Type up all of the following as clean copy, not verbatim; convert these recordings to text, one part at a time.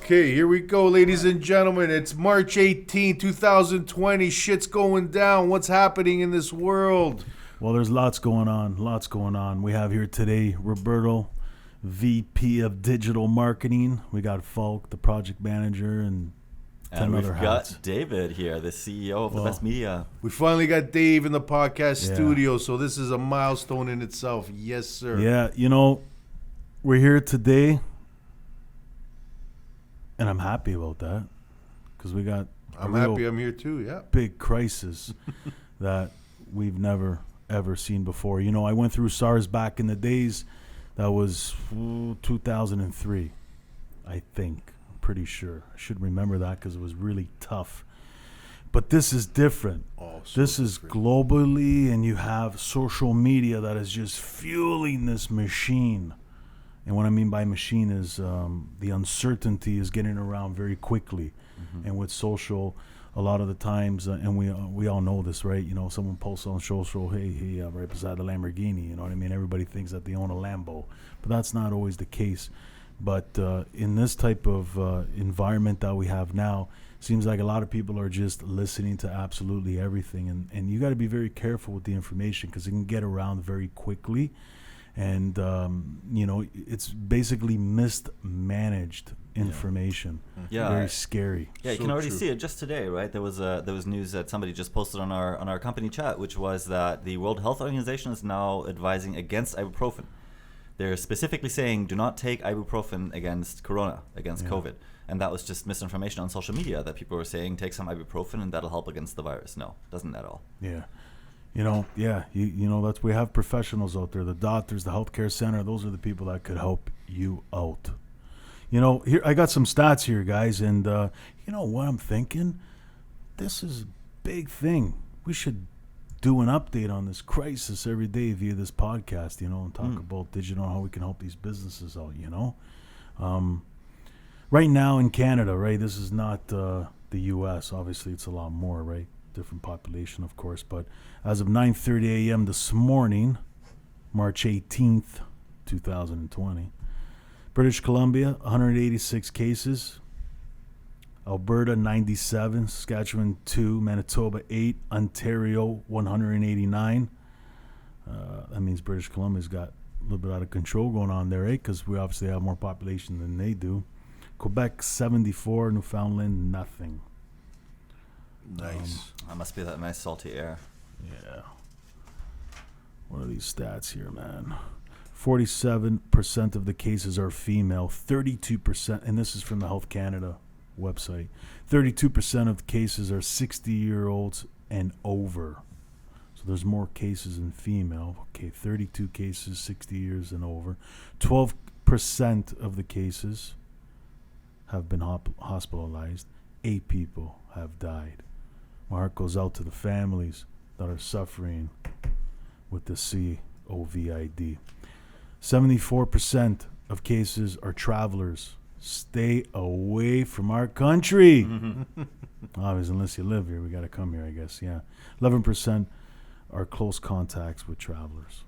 Okay, here we go, ladies and gentlemen. It's March 18, 2020. Shit's going down. What's happening in this world? Well, there's lots going on. We have here today Roberto, VP of Digital Marketing. We got Falk, the project manager, and 10 other hats. Got David here, the CEO of the Best Media. We finally got Dave in the podcast studio, so this is a milestone in itself. Yes, sir. Yeah, we're here today, and I'm happy about that because we got I'm happy I'm here too, yeah. Big crisis that we've never, ever seen before. I went through SARS back in the days. That was 2003, I think. I'm pretty sure. I should remember that because it was really tough. But this is different. This is globally, and you have social media that is just fueling this machine. And what I mean by machine is the uncertainty is getting around very quickly. Mm-hmm. And with social, a lot of the times, and we all know this, right? Someone posts on social, hey, right beside the Lamborghini, you know what I mean? Everybody thinks that they own a Lambo. But that's not always the case. But in this type of environment that we have now, seems like a lot of people are just listening to absolutely everything. And you got to be very careful with the information because it can get around very quickly. And, it's basically mismanaged information. Yeah. Very scary. Yeah, you can already see it just today, right? There was news that somebody just posted on our company chat, which was that the World Health Organization is now advising against ibuprofen. They're specifically saying do not take ibuprofen against COVID. And that was just misinformation on social media that people were saying take some ibuprofen and that'll help against the virus. No, it doesn't at all. Yeah. That's we have professionals out there, the doctors, the healthcare center. Those are the people that could help you out. Here I got some stats here, guys, and what I'm thinking. This is a big thing. We should do an update on this crisis every day via this podcast. And talk about digital and how we can help these businesses out. Right now in Canada, right. This is not the U.S. Obviously, it's a lot more, right. Different population, of course, but as of 9:30 a.m. this morning, March 18th, 2020, British Columbia, 186 cases, Alberta, 97, Saskatchewan, 2, Manitoba, 8, Ontario, 189. That means British Columbia's got a little bit out of control going on there, right? Because we obviously have more population than they do. Quebec, 74, Newfoundland, nothing. Nice. That must be that nice salty air. Yeah. What are these stats here, man? 47% of the cases are female. 32%, and this is from the Health Canada website. 32% of the cases are 60-year-olds and over. So there's more cases in female. Okay, 32 cases, 60 years and over. 12% of the cases have been hospitalized. 8 people have died. My heart goes out to the families that are suffering with the COVID. 74% of cases are travelers. Stay away from our country. Obviously, unless you live here, we got to come here, I guess. Yeah. 11% are close contacts with travelers.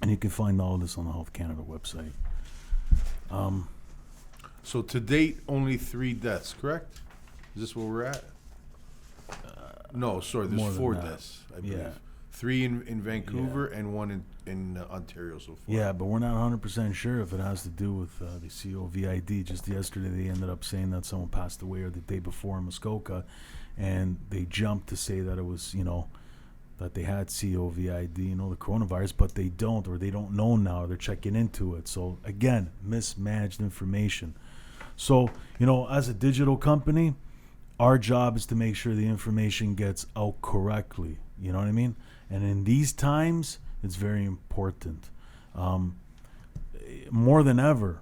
And you can find all this on the Health Canada website. So to date, only 3 deaths, correct? Is this where we're at? No, sorry, there's 4 deaths, I believe. Yeah. 3 in Vancouver and 1 in Ontario so far. Yeah, but we're not 100% sure if it has to do with the COVID. Just yesterday, they ended up saying that someone passed away, or the day before in Muskoka, and they jumped to say that it was, that they had COVID, the coronavirus, but they don't, or they don't know now, or they're checking into it. So, again, mismanaged information. So, as a digital company, our job is to make sure the information gets out correctly. You know what I mean? And in these times, it's very important. More than ever,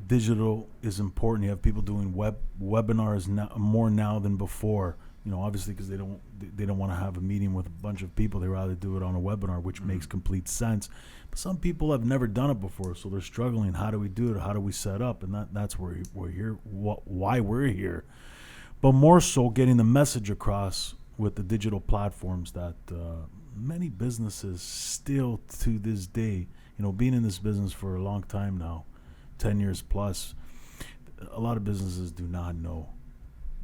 digital is important. You have people doing webinars more now than before. Obviously because they don't want to have a meeting with a bunch of people. They rather do it on a webinar, which makes complete sense. But some people have never done it before, so they're struggling. How do we do it? How do we set up? And that's where we're here. Why we're here. But more so getting the message across with the digital platforms that many businesses still to this day, being in this business for a long time now, 10 years plus, a lot of businesses do not know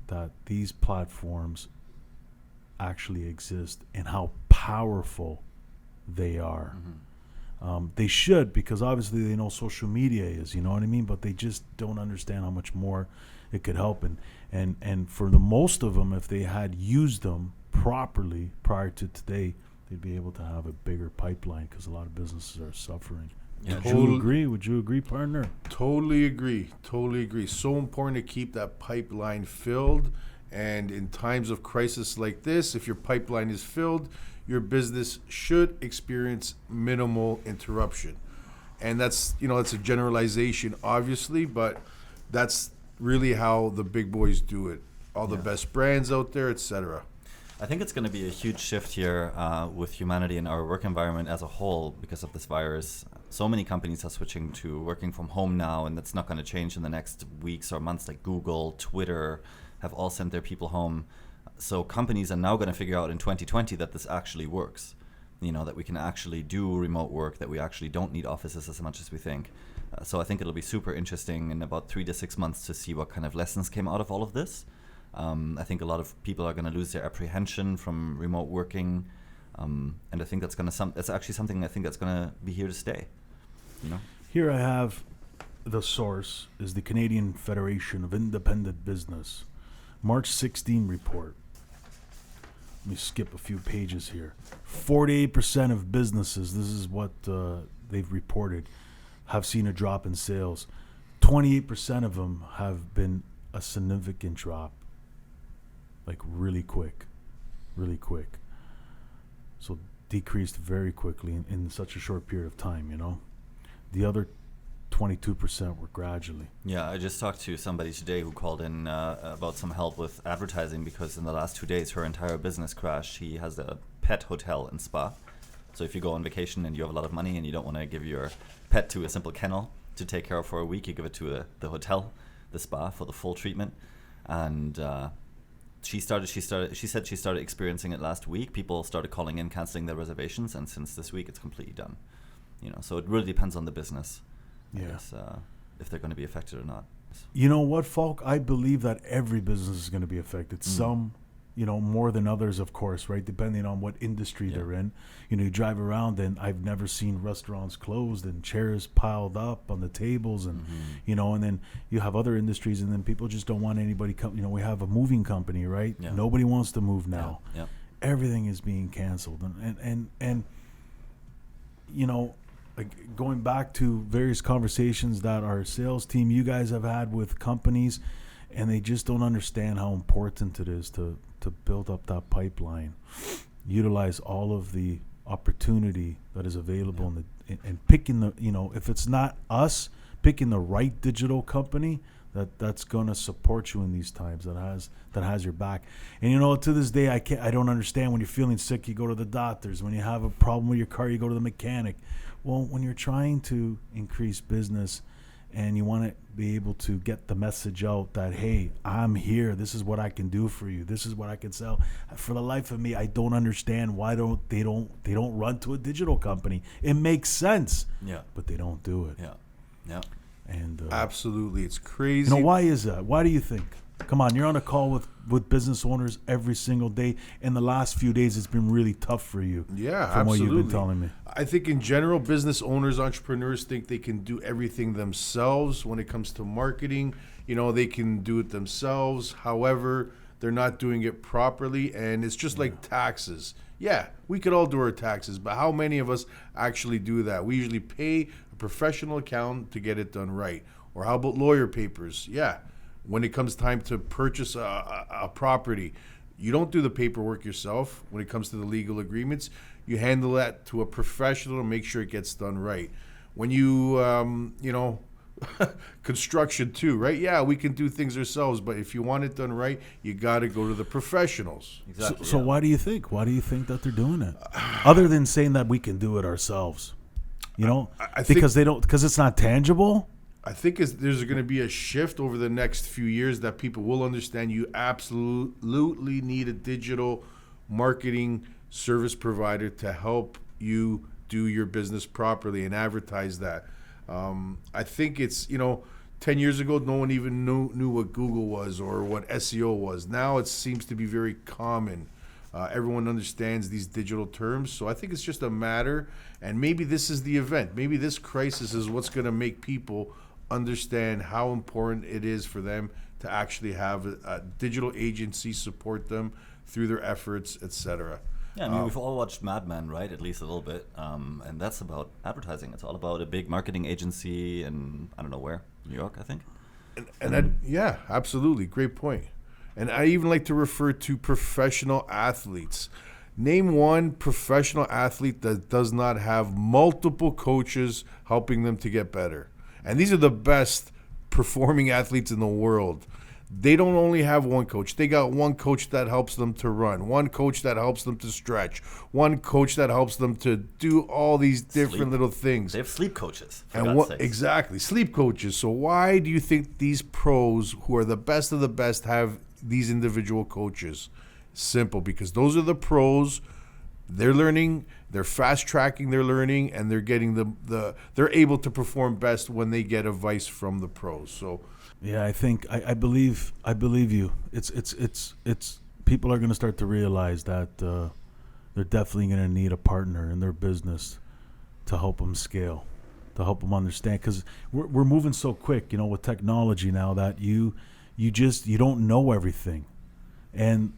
that these platforms actually exist and how powerful they are. They should, because obviously they know social media is, you know what I mean? But they just don't understand how much more it could help. And for the most of them, if they had used them properly prior to today, they'd be able to have a bigger pipeline, because a lot of businesses are suffering. Yeah, Would you agree, partner? Totally agree. So important to keep that pipeline filled. And in times of crisis like this, if your pipeline is filled, your business should experience minimal interruption. And that's a generalization, obviously, but that's really how the big boys do it. All the best brands out there, etc. I think it's going to be a huge shift here with humanity and our work environment as a whole because of this virus. So many companies are switching to working from home now, and that's not going to change in the next weeks or months. Like Google, Twitter have all sent their people home. So companies are now going to figure out in 2020 that this actually works. That we can actually do remote work, that we actually don't need offices as much as we think. So I think it'll be super interesting in about 3 to 6 months to see what kind of lessons came out of all of this. I think a lot of people are going to lose their apprehension from remote working, and I think that's actually something I think that's going to be here to stay. Here I have the source is the Canadian Federation of Independent Business, March 16 report. Let me skip a few pages here. 48% of businesses, this is what they've reported, have seen a drop in sales. 28% of them have been a significant drop. Like really quick. So decreased very quickly in such a short period of time, The other 22% were gradually. Yeah, I just talked to somebody today who called in about some help with advertising because in the last 2 days her entire business crashed. He has a pet hotel and spa. So if you go on vacation and you have a lot of money and you don't want to give your pet to a simple kennel to take care of for a week, you give it to the hotel, the spa, for the full treatment. And she said she started experiencing it last week. People started calling in, canceling their reservations, and since this week it's completely done. So it really depends on the business. I guess, if they're going to be affected or not. You know what, Falk? I believe that every business is going to be affected. Some, more than others, of course, right? Depending on what industry they're in. You drive around and I've never seen restaurants closed and chairs piled up on the tables and, and then you have other industries and then people just don't want anybody come. We have a moving company, right? Yeah. Nobody wants to move now. Yeah. Everything is being canceled. And like going back to various conversations that our sales team, you guys have had with companies, and they just don't understand how important it is to build up that pipeline, utilize all of the opportunity that is available and picking the, if it's not us, picking the right digital company that's going to support you in these times, that has your back. And to this day, I don't understand. When you're feeling sick, you go to the doctors. When you have a problem with your car, you go to the mechanic. Well, when you're trying to increase business and you want to be able to get the message out that, hey, I'm here. This is what I can do for you. This is what I can sell. For the life of me, I don't understand why they don't run to a digital company. It makes sense. Yeah. But they don't do it. Yeah. Yeah. And absolutely, it's crazy. Why is that? Why do you think? Come on, you're on a call with business owners every single day. In the last few days, it's been really tough for you. Yeah, from absolutely. what you've been telling me. I think in general, business owners, entrepreneurs think they can do everything themselves when it comes to marketing. They can do it themselves. However, they're not doing it properly, and it's just like taxes. Yeah, we could all do our taxes, but how many of us actually do that? We usually pay a professional accountant to get it done right. Or how about lawyer papers? Yeah. When it comes time to purchase a property, you don't do the paperwork yourself. When it comes to the legal agreements, you handle that to a professional to make sure it gets done right. When you, construction too, right? Yeah, we can do things ourselves, but if you want it done right, you got to go to the professionals. Exactly. So why do you think? Why do you think that they're doing it? Other than saying that we can do it ourselves, I because it's not tangible. I think there's going to be a shift over the next few years that people will understand you absolutely need a digital marketing service provider to help you do your business properly and advertise that. I think it's, 10 years ago, no one even knew what Google was or what SEO was. Now it seems to be very common. Everyone understands these digital terms. So I think it's just a matter, and maybe this is the event. Maybe this crisis is what's going to make people understand how important it is for them to actually have a digital agency support them through their efforts, etc. Yeah, I mean, we've all watched Mad Men, right? At least a little bit. And that's about advertising. It's all about a big marketing agency in, I don't know where, New York, I think. Yeah, absolutely. Great point. And I even like to refer to professional athletes. Name one professional athlete that does not have multiple coaches helping them to get better. And these are the best performing athletes in the world. They don't only have one coach. They got one coach that helps them to run, one coach that helps them to stretch, one coach that helps them to do all these different little things. They have sleep coaches, for And God's sakes. exactly, sleep coaches. So why do you think these pros, who are the best of the best, have these individual coaches? Simple, because those are the pros. They're learning, they're fast tracking their learning, and they're getting they're able to perform best when they get advice from the pros. So Yeah, I believe you. It's people are going to start to realize that they're definitely going to need a partner in their business to help them scale, to help them understand, because we're moving so quick, with technology now, that you don't know everything, and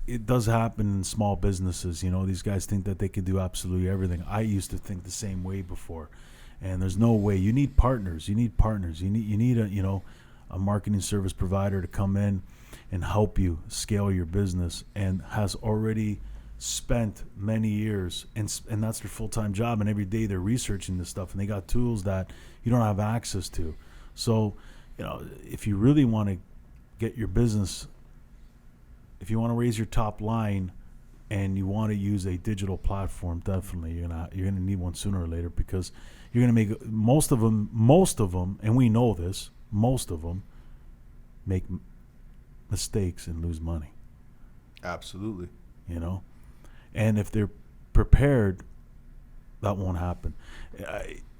it does happen in small businesses. These guys think that they can do absolutely everything. I used to think the same way before. And there's no way. You need partners. You need a marketing service provider to come in and help you scale your business, and has already spent many years, and that's their full-time job, and every day they're researching this stuff, and they got tools that you don't have access to. So, if you really want to get your business, if you want to raise your top line, and you want to use a digital platform, definitely you're gonna need one sooner or later, because you're gonna make most of them, and we know this. Most of them make mistakes and lose money. absolutely. And if they're prepared, that won't happen.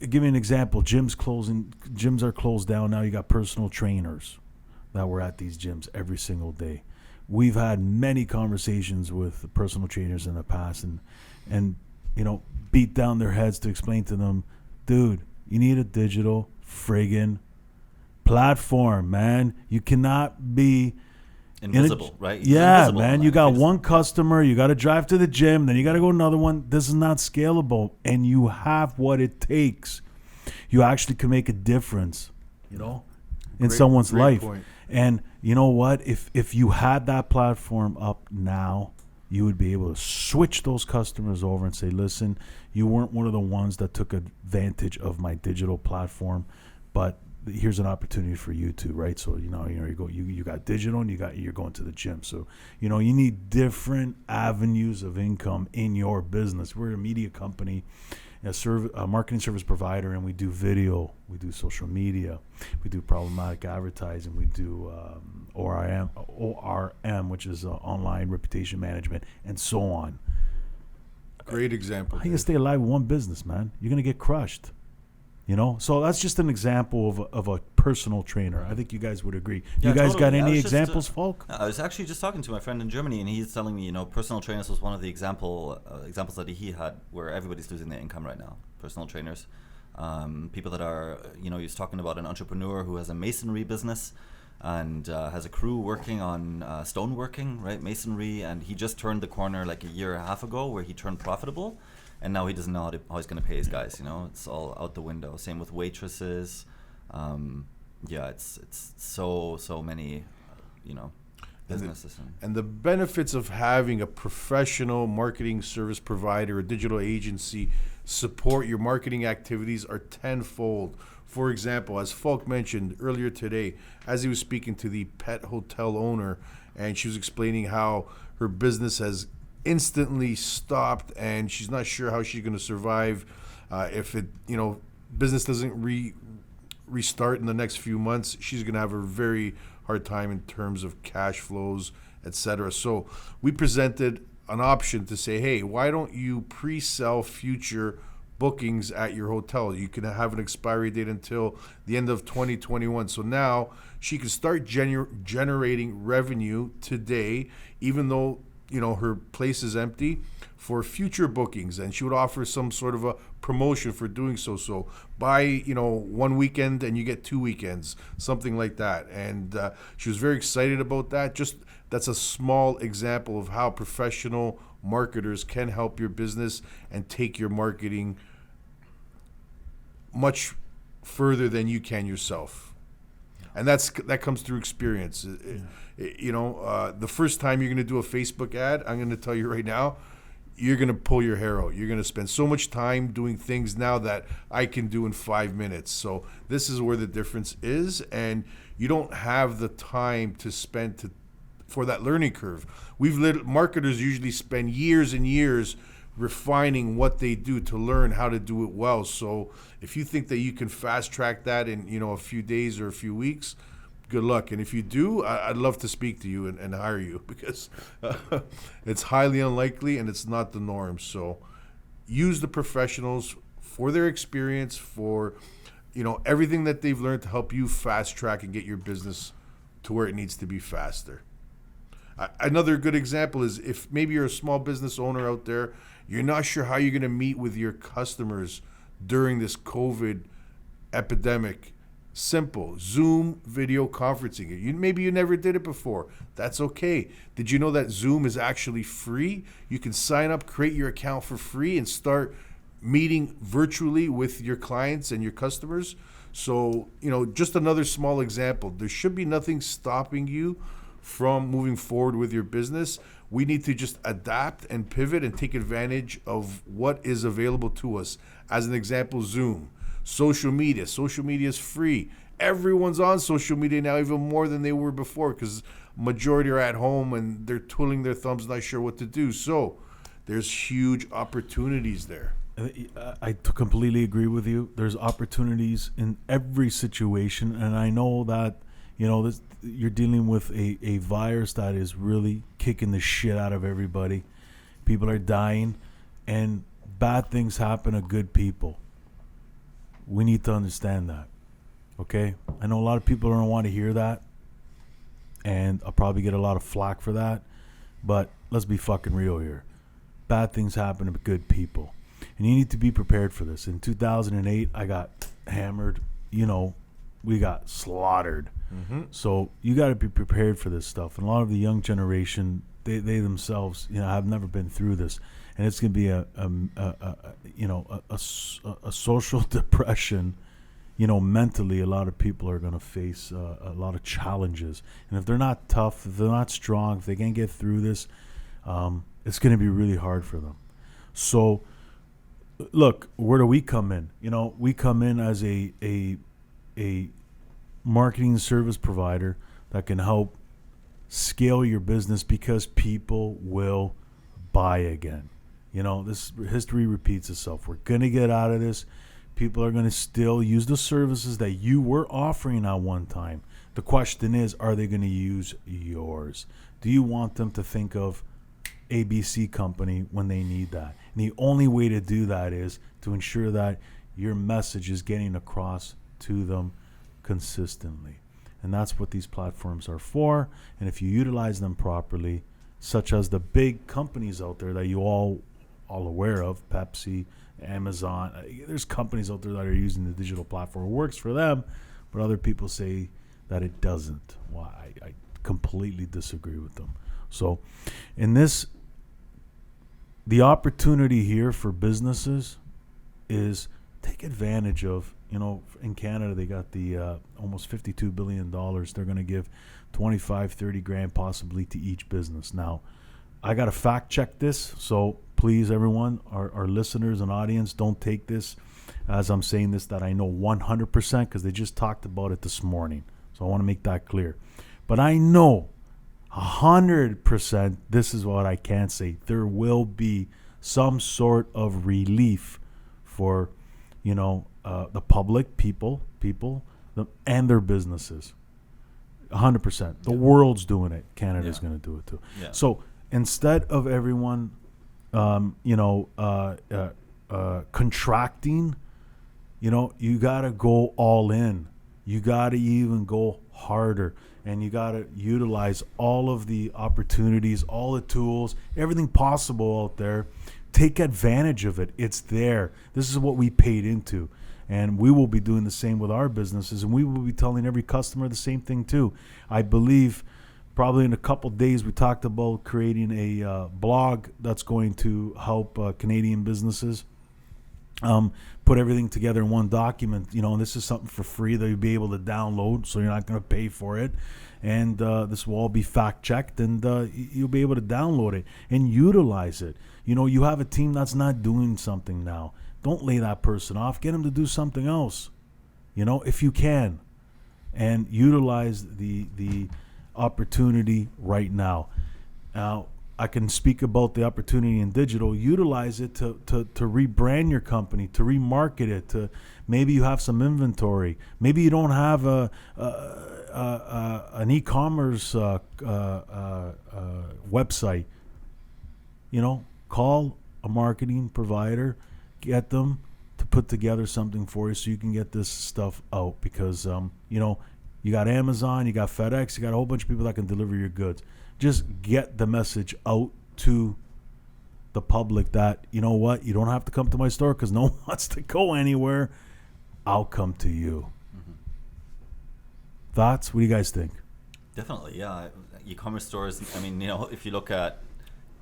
Give me an example. Gyms are closed down now. You got personal trainers that were at these gyms every single day. We've had many conversations with personal trainers in the past, and beat down their heads to explain to them, dude, you need a digital friggin' platform, man. You cannot be Invisible, right? Yeah, Invisible man. on You that got basis. one customer. You got to drive to the gym. Then you got to go to another one. This is not scalable, and you have what it takes. You actually can make a difference, in someone's Great life. point. And you know what? If you had that platform up now, you would be able to switch those customers over and say, listen, you weren't one of the ones that took advantage of my digital platform, but here's an opportunity for you too, right? So you got digital, and you're going to the gym. So you need different avenues of income in your business. We're a media company, a marketing service provider, and we do video, we do social media, we do problematic advertising, we do ORM, which is online reputation management, and so on. Great example. How you gonna stay alive with one business, man? You're gonna get crushed. So that's just an example of a personal trainer. I think you guys would agree. Yeah, You guys totally. got I any was just, examples, Folk? I was actually just talking to my friend in Germany, and he's telling me, personal trainers was one of the examples that he had where everybody's losing their income right now. Personal trainers, people that are, he's talking about an entrepreneur who has a masonry business and has a crew working on stoneworking, right, masonry, and he just turned the corner like a year and a half ago where he turned profitable. And now he doesn't know how he's going to pay his guys. It's all out the window. Same with waitresses. It's so many, businesses. And the benefits of having a professional marketing service provider, a digital agency, support your marketing activities are tenfold. For example, as Falk mentioned earlier today, as he was speaking to the pet hotel owner, and she was explaining how her business has instantly stopped, and she's not sure how she's going to survive if it, business doesn't restart in the next few months. She's going to have a very hard time in terms of cash flows, etc. So we presented an option to say, hey, why don't you pre-sell future bookings at your hotel. You can have an expiry date until the end of 2021. So now she can start generating revenue today, even though, you know, her place is empty, for future bookings. And she would offer some sort of a promotion for doing so. So buy, you know, one weekend and you get 2 weekends, something like that. And she was very excited about that. Just that's a small example of how professional marketers can help your business and take your marketing much further than you can yourself. And that comes through experience. You know, the first time you're going to do a Facebook ad, I'm going to tell you right now, you're going to pull your hair out. You're going to spend so much time doing things now that I can do in 5 minutes. So this is where the difference is, and you don't have the time to spend for that learning curve. Marketers usually spend years and years refining what they do to learn how to do it well. So if you think that you can fast track that in, you know, a few days or a few weeks, good luck. And if you do, I'd love to speak to you and hire you, because it's highly unlikely and it's not the norm. So use the professionals for their experience, for, you know, everything that they've learned to help you fast track and get your business to where it needs to be faster. Another good example is if maybe you're a small business owner out there, you're not sure how you're going to meet with your customers during this COVID epidemic. Simple. Zoom video conferencing. Maybe you never did it before. That's okay. Did you know that Zoom is actually free? You can sign up, create your account for free, and start meeting virtually with your clients and your customers. So, you know, just another small example. There should be nothing stopping you from moving forward with your business. We need to just adapt and pivot and take advantage of what is available to us. As an example, Zoom. Social media. Social media is free. Everyone's on social media now, even more than they were before, because majority are at home and they're twiddling their thumbs, not sure what to do. So there's huge opportunities there. I completely agree with you. There's opportunities in every situation, and I know that, you know, you're dealing with a virus that is really kicking the shit out of everybody. People are dying, and bad things happen to good people. We need to understand that, okay? I know a lot of people don't want to hear that, and I'll probably get a lot of flack for that, but let's be fucking real here. Bad things happen to good people, and you need to be prepared for this. In 2008, I got hammered. You know, we got slaughtered. Mm-hmm. So you got to be prepared for this stuff. And a lot of the young generation, they themselves, you know, have never been through this, and it's going to be a social depression. You know, mentally, a lot of people are going to face a lot of challenges, and if they're not tough, if they're not strong, if they can't get through this, it's going to be really hard for them. So, look, where do we come in? You know, we come in as a marketing service provider that can help scale your business, because people will buy again. You know, this history repeats itself. We're going to get out of this. People are going to still use the services that you were offering at one time. The question is, are they going to use yours? Do you want them to think of ABC company when they need that? And the only way to do that is to ensure that your message is getting across to them consistently. And that's what these platforms are for. And if you utilize them properly, such as the big companies out there that you all aware of, Pepsi, Amazon, there's companies out there that are using the digital platform. It works for them, but other people say that it doesn't. Well, I completely disagree with them. So in this, the opportunity here for businesses is take advantage of, you know, in Canada, they got the almost $52 billion. They're going to give 25, 30 grand possibly to each business. Now, I got to fact check this. So please, everyone, our listeners and audience, don't take this as I'm saying this that I know 100%, because they just talked about it this morning. So I want to make that clear. But I know 100%, this is what I can say. There will be some sort of relief for, you know, the public, people, and their businesses. 100%. The world's doing it. Canada's going to do it too. Yeah. So instead of everyone, contracting, you got to go all in. You got to even go harder, and you got to utilize all of the opportunities, all the tools, everything possible out there. Take advantage of it. It's there. This is what we paid into. And we will be doing the same with our businesses, and we will be telling every customer the same thing too. I believe probably in a couple of days we talked about creating a blog that's going to help Canadian businesses put everything together in one document. And this is something for free that you'll be able to download, so you're not going to pay for it. And this will all be fact-checked, and you'll be able to download it and utilize it. You have a team that's not doing something now. Don't lay that person off. Get them to do something else, if you can. And utilize the opportunity right now. Now, I can speak about the opportunity in digital. Utilize it to rebrand your company, to remarket it. To maybe you have some inventory. Maybe you don't have an e-commerce website. Call a marketing provider. Get them to put together something for you so you can get this stuff out, because you got Amazon, you got FedEx, you got a whole bunch of people that can deliver your goods. Just get the message out to the public that, you don't have to come to my store because no one wants to go anywhere. I'll come to you. Mm-hmm. Thoughts? What do you guys think? Definitely, yeah. E-commerce stores, if you look at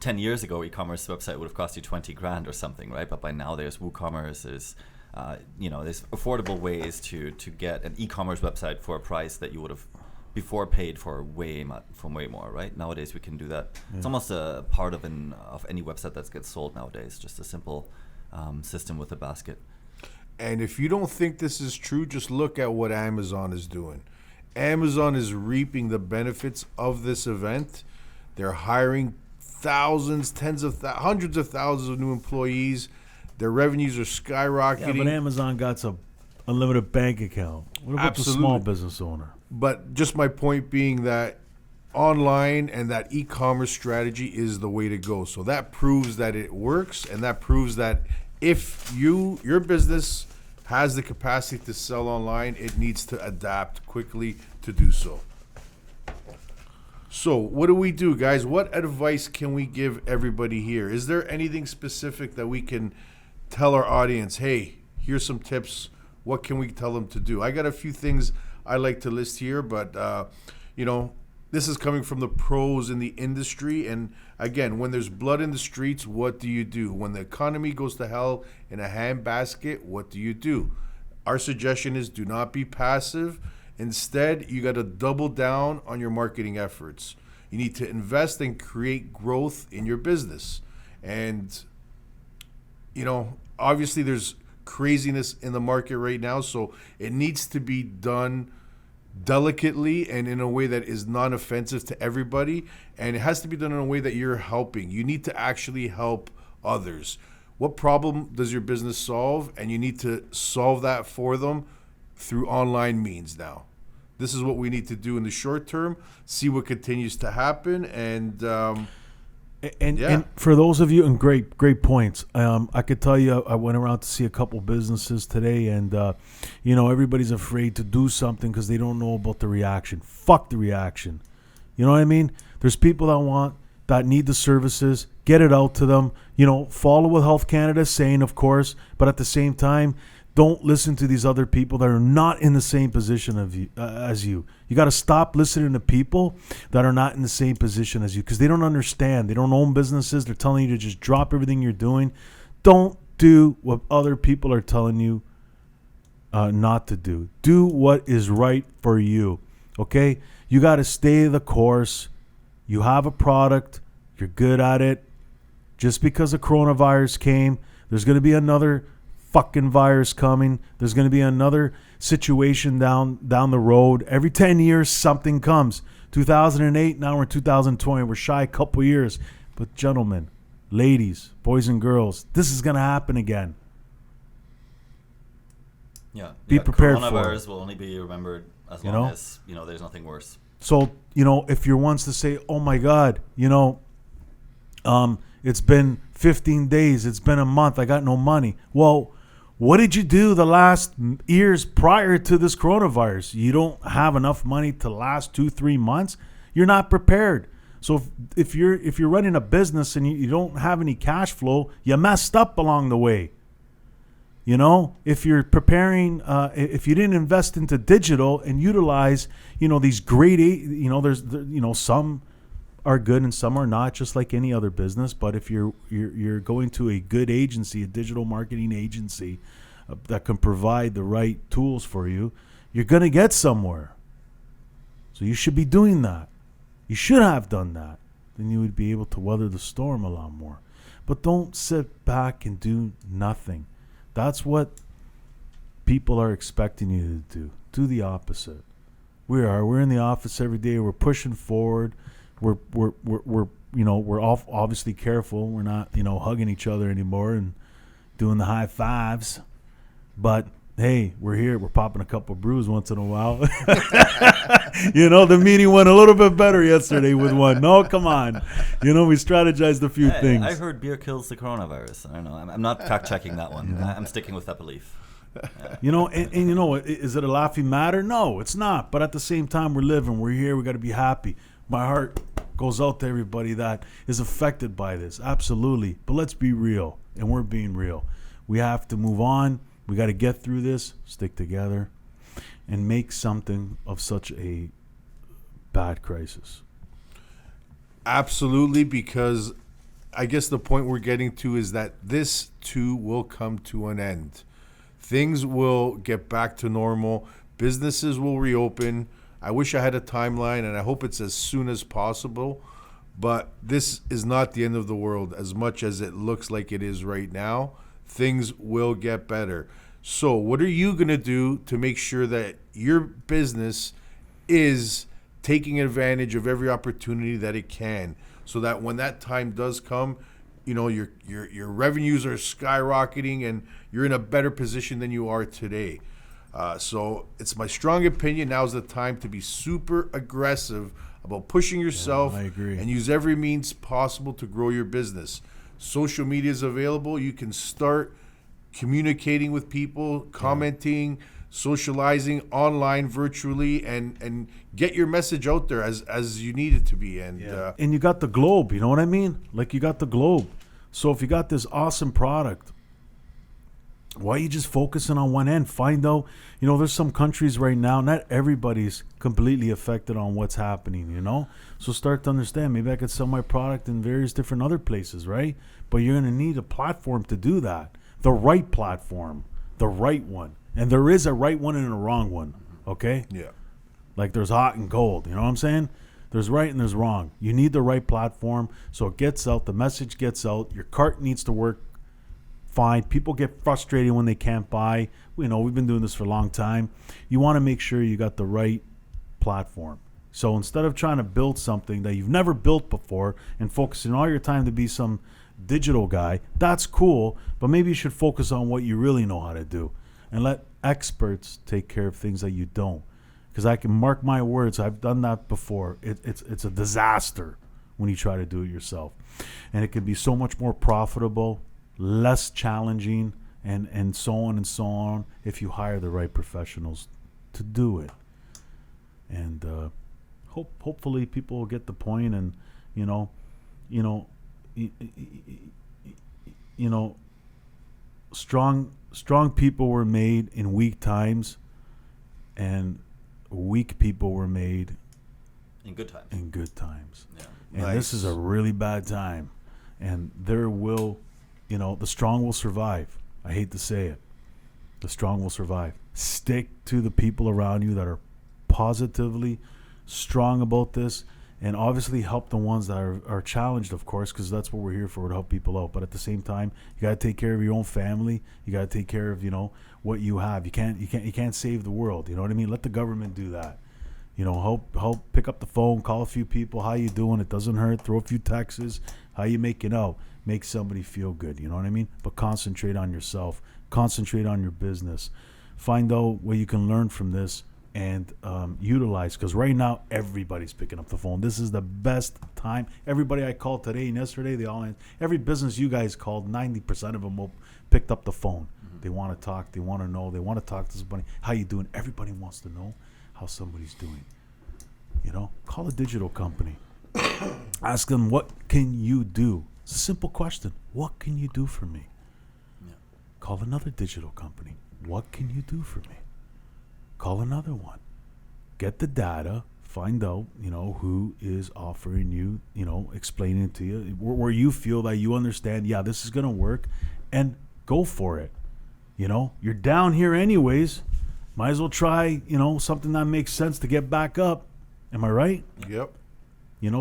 10 years ago, e-commerce website would have cost you 20 grand or something, right? But by now there's WooCommerce, there's affordable ways to get an e-commerce website for a price that you would have before paid for way more, right? Nowadays we can do that. Yeah. It's almost a part of any website that gets sold nowadays, just a simple system with a basket. And if you don't think this is true, just look at what Amazon is doing. Amazon is reaping the benefits of this event. They're hiring thousands, hundreds of thousands of new employees. Their revenues are skyrocketing. Yeah, but Amazon got a unlimited bank account. What about the small business owner? But just my point being that online and that e-commerce strategy is the way to go. So that proves that it works, and that proves that if your business has the capacity to sell online, it needs to adapt quickly to do so. So what do we do, guys? What advice can we give everybody here? Is there anything specific that we can tell our audience, hey, here's some tips. What can we tell them to do? I got a few things I like to list here, but this is coming from the pros in the industry. And again, when there's blood in the streets, what do you do? When the economy goes to hell in a handbasket, what do you do? Our suggestion is do not be passive. Instead, you got to double down on your marketing efforts. You need to invest and create growth in your business. And, obviously there's craziness in the market right now, so it needs to be done delicately and in a way that is non-offensive to everybody, and it has to be done in a way that you're helping. You need to actually help others. What problem does your business solve? And you need to solve that for them through online means now. This is what we need to do in the short term, see what continues to happen, and for those of you, and great points. I could tell you, I went around to see a couple businesses today, and everybody's afraid to do something because they don't know about the reaction. Fuck the reaction. You know what I mean? There's people that need the services. Get it out to them. Follow what Health Canada is saying, of course, but at the same time, don't listen to these other people that are not in the same position as you. You got to stop listening to people that are not in the same position as you, because they don't understand. They don't own businesses. They're telling you to just drop everything you're doing. Don't do what other people are telling you not to do. Do what is right for you, okay? You got to stay the course. You have a product. You're good at it. Just because the coronavirus came, there's going to be another fucking virus coming. There's going to be another situation down the road. Every 10 years, something comes. 2008, now we're in 2020. We're shy a couple years. But gentlemen, ladies, boys and girls, this is going to happen again. Yeah. Be prepared for it. Coronavirus will only be remembered as long as, there's nothing worse. So, if you're ones to say, oh my God, It's been 15 days. It's been a month. I got no money. Well, what did you do the last years prior to this coronavirus? You don't have enough money to last 2-3 months. You're not prepared. So if you're running a business and you don't have any cash flow, you messed up along the way. You know, if you're preparing, if you didn't invest into digital and utilize, these great, there's some are good and some are not, just like any other business. But if you're going to a good agency, a digital marketing agency that can provide the right tools for you, you're going to get somewhere. So you should be doing that. You should have done that. Then you would be able to weather the storm a lot more. But don't sit back and do nothing. That's what people are expecting you to do. Do the opposite. We're in the office every day. We're pushing forward. We're all obviously careful. We're not, hugging each other anymore and doing the high fives. But hey, we're here. We're popping a couple of brews once in a while. The meeting went a little bit better yesterday with one. No, come on. We strategized a few things. I heard beer kills the coronavirus. I don't know. I'm not fact checking that one. I'm sticking with that belief. Is it a laughing matter? No, it's not. But at the same time, we're living. We're here. We got to be happy. My heart goes out to everybody that is affected by this. Absolutely. But let's be real. And we're being real. We have to move on. We got to get through this, stick together, and make something of such a bad crisis. Absolutely, because I guess the point we're getting to is that this too will come to an end. Things will get back to normal. Businesses will reopen. I wish I had a timeline, and I hope it's as soon as possible. But this is not the end of the world as much as it looks like it is right now. Things will get better. So what are you going to do to make sure that your business is taking advantage of every opportunity that it can, so that when that time does come, your revenues are skyrocketing and you're in a better position than you are today? So it's my strong opinion, now's the time to be super aggressive about pushing yourself. I agree. And use every means possible to grow your business. Social media is available. You can start communicating with people, commenting, socializing online, virtually, and get your message out there as you need it to be. And and you got the globe, you know what I mean? Like, you got the globe. So if you got this awesome product, why are you just focusing on one end? Find out, there's some countries right now, not everybody's completely affected on what's happening, So start to understand, maybe I could sell my product in various different other places, right? But you're going to need a platform to do that. The right platform, the right one. And there is a right one and a wrong one, okay? Yeah. Like there's hot and cold, you know what I'm saying? There's right and there's wrong. You need the right platform so it gets out, the message gets out, your cart needs to work fine. People get frustrated when they can't buy. We've been doing this for a long time. You want to make sure you got the right platform. So instead of trying to build something that you've never built before and focusing all your time to be some digital guy, that's cool, but maybe you should focus on what you really know how to do and let experts take care of things that you don't. Because I can mark my words, I've done that before. It's a disaster when you try to do it yourself. And it can be so much more profitable, less challenging, and so on and so on if you hire the right professionals to do it. And hopefully people will get the point, and strong people were made in weak times, and weak people were made in good times. Yeah. And This is a really bad time, and there will, the strong will survive. I hate to say it. The strong will survive. Stick to the people around you that are positively strong about this, and obviously help the ones that are challenged, of course, because that's what we're here for, to help people out. But at the same time, you got to take care of your own family. You got to take care of, what you have. You can't save the world. You know what I mean? Let the government do that. Help pick up the phone, call a few people. How you doing? It doesn't hurt. Throw a few texts. How you making out? Make somebody feel good. You know what I mean? But concentrate on yourself. Concentrate on your business. Find out what you can learn from this. and utilize, because right now everybody's picking up the phone. This is the best time. Everybody I called today and yesterday, every business you guys called, 90% of them picked up the phone. They want to talk. They want to know. They want to talk to somebody. How you doing? Everybody wants to know how somebody's doing. Call a digital company. Ask them, what can you do? It's a simple question. What can you do for me? Yeah. Call another digital company. What can you do for me? Call another one. Get the data. Find out, who is offering you, explaining it to you, where you feel that you understand, yeah, this is going to work, and go for it. You're down here anyways. Might as well try, something that makes sense to get back up. Am I right? Yep.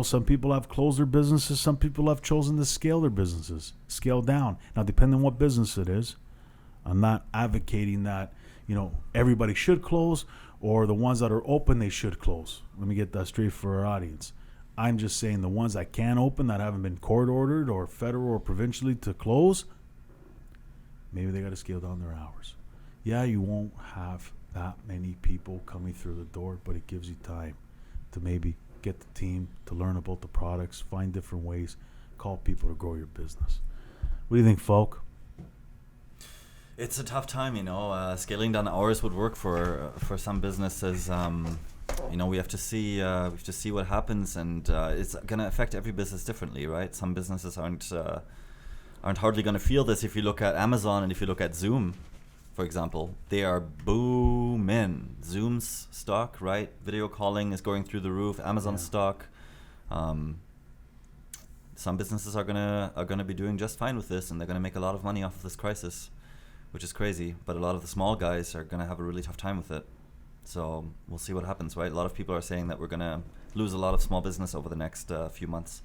Some people have closed their businesses. Some people have chosen to scale their businesses, scale down. Now, depending on what business it is, I'm not advocating that, everybody should close, or the ones that are open, they should close. Let me get that straight for our audience. I'm just saying the ones that can open, that haven't been court ordered or federal or provincially to close, maybe they got to scale down their hours. Yeah, you won't have that many people coming through the door, but it gives you time to maybe get the team to learn about the products, find different ways, call people to grow your business. What do you think, folk? It's a tough time, scaling down hours would work for some businesses. We have to see what happens, and it's going to affect every business differently, right? Some businesses aren't hardly going to feel this. If you look at Amazon and if you look at Zoom, for example, they are booming. Zoom's stock, right? Video calling is going through the roof. Amazon's stock. Some businesses are gonna be doing just fine with this, and they're gonna make a lot of money off of this crisis, which is crazy. But a lot of the small guys are gonna have a really tough time with it. So we'll see what happens, right? A lot of people are saying that we're gonna lose a lot of small business over the next few months.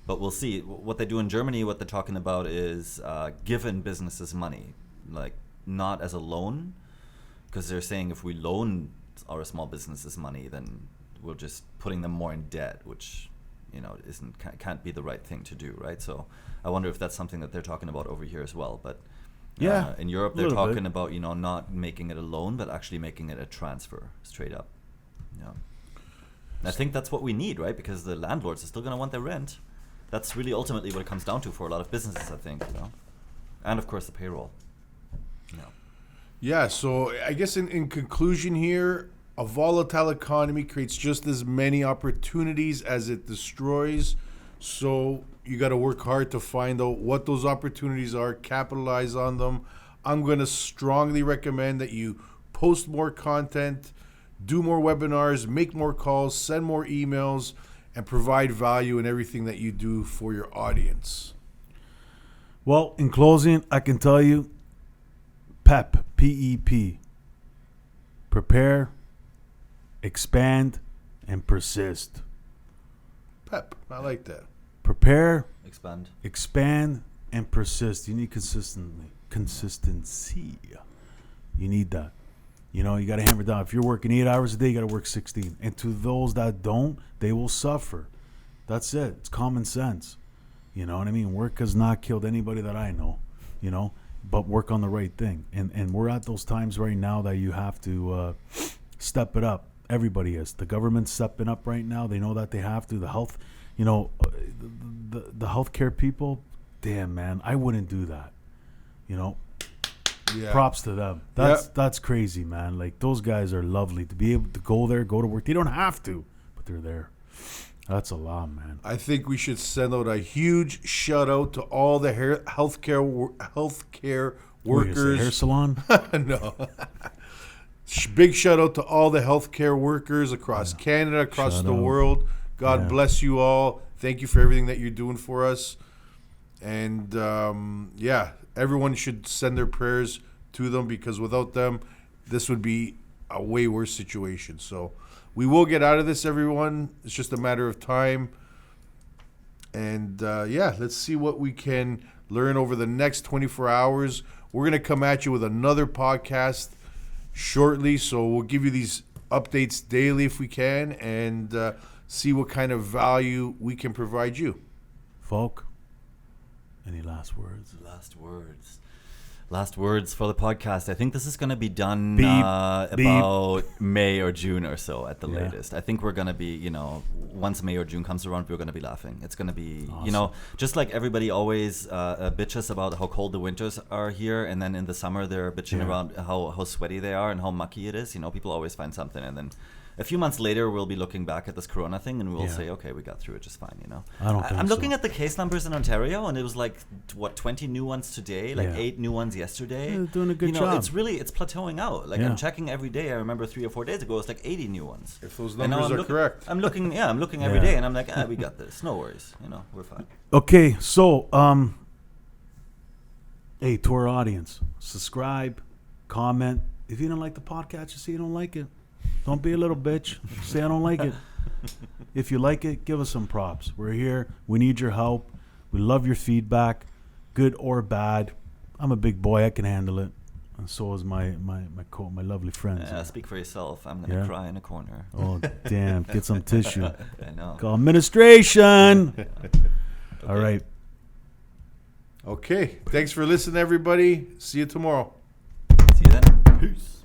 But we'll see. What they do in Germany, what they're talking about is giving businesses money, like not as a loan, because they're saying if we loan our small businesses money, then we're just putting them more in debt, which can't be the right thing to do, right? So I wonder if that's something that they're talking about over here as well. But in Europe, they're talking about not making it a loan, but actually making it a transfer straight up. Yeah, and I think that's what we need, right? Because the landlords are still going to want their rent. That's really ultimately what it comes down to for a lot of businesses, I think, and of course the payroll. Yeah, so I guess in conclusion here, a volatile economy creates just as many opportunities as it destroys. So you got to work hard to find out what those opportunities are, capitalize on them. I'm going to strongly recommend that you post more content, do more webinars, make more calls, send more emails, and provide value in everything that you do for your audience. Well, in closing, I can tell you, PEP, P-E-P, prepare, expand, and persist. PEP, I like that. Prepare, expand, and persist. You need consistency. You need that. You got to hammer down. If you're working 8 hours a day, you got to work 16. And to those that don't, they will suffer. That's it. It's common sense. You know what I mean? Work has not killed anybody that I know, but work on the right thing. And we're at those times right now that you have to step it up. Everybody is. The government's stepping up right now. They know that they have to. The health, the healthcare people, damn, man, I wouldn't do that. Yeah. Props to them. That's crazy, man. Like, those guys are lovely to be able to go there, go to work. They don't have to, but they're there. That's a lot, man. I think we should send out a huge shout out to all the healthcare workers. Hair salon? No. Big shout out to all the healthcare workers across Canada, across Shout the out. world. God bless you all. Thank you for everything that you're doing for us. And everyone should send their prayers to them, because without them, this would be a way worse situation. So we will get out of this, everyone. It's just a matter of time. And let's see what we can learn over the next 24 hours. We're going to come at you with another podcast shortly. So we'll give you these updates daily if we can, and see what kind of value we can provide you. Folk, any last words? Last words. Last words for the podcast. I think this is going to be done Beep. about May or June or so at the Yeah. latest. I think we're going to be, once May or June comes around, we're going to be laughing. It's going to be, just like everybody always bitches about how cold the winters are here, and then in the summer they're bitching around how sweaty they are and how mucky it is. People always find something, and then a few months later, we'll be looking back at this Corona thing, and we'll say, "Okay, we got through it just fine." I don't think I'm so. looking at the case numbers in Ontario, and it was like 20 new ones today, 8 new ones yesterday. Yeah, they're doing a good job. It's plateauing out. I'm checking every day. I remember 3 or 4 days ago, it was like 80 new ones. If those And now numbers are correct. I'm looking every Yeah. day, and I'm like, we got this. No worries. We're fine. Okay, so hey, to our audience, subscribe, comment. If you don't like the podcast, just say you don't like it. Don't be a little bitch. Say I don't like it. If you like it, give us some props. We're here. We need your help. We love your feedback, good or bad. I'm a big boy. I can handle it, and so is my lovely friends. Speak for yourself. I'm gonna cry in a corner. Oh damn! Get some tissue. I know. Call administration. All right. Okay. Thanks for listening, everybody. See you tomorrow. See you then. Peace.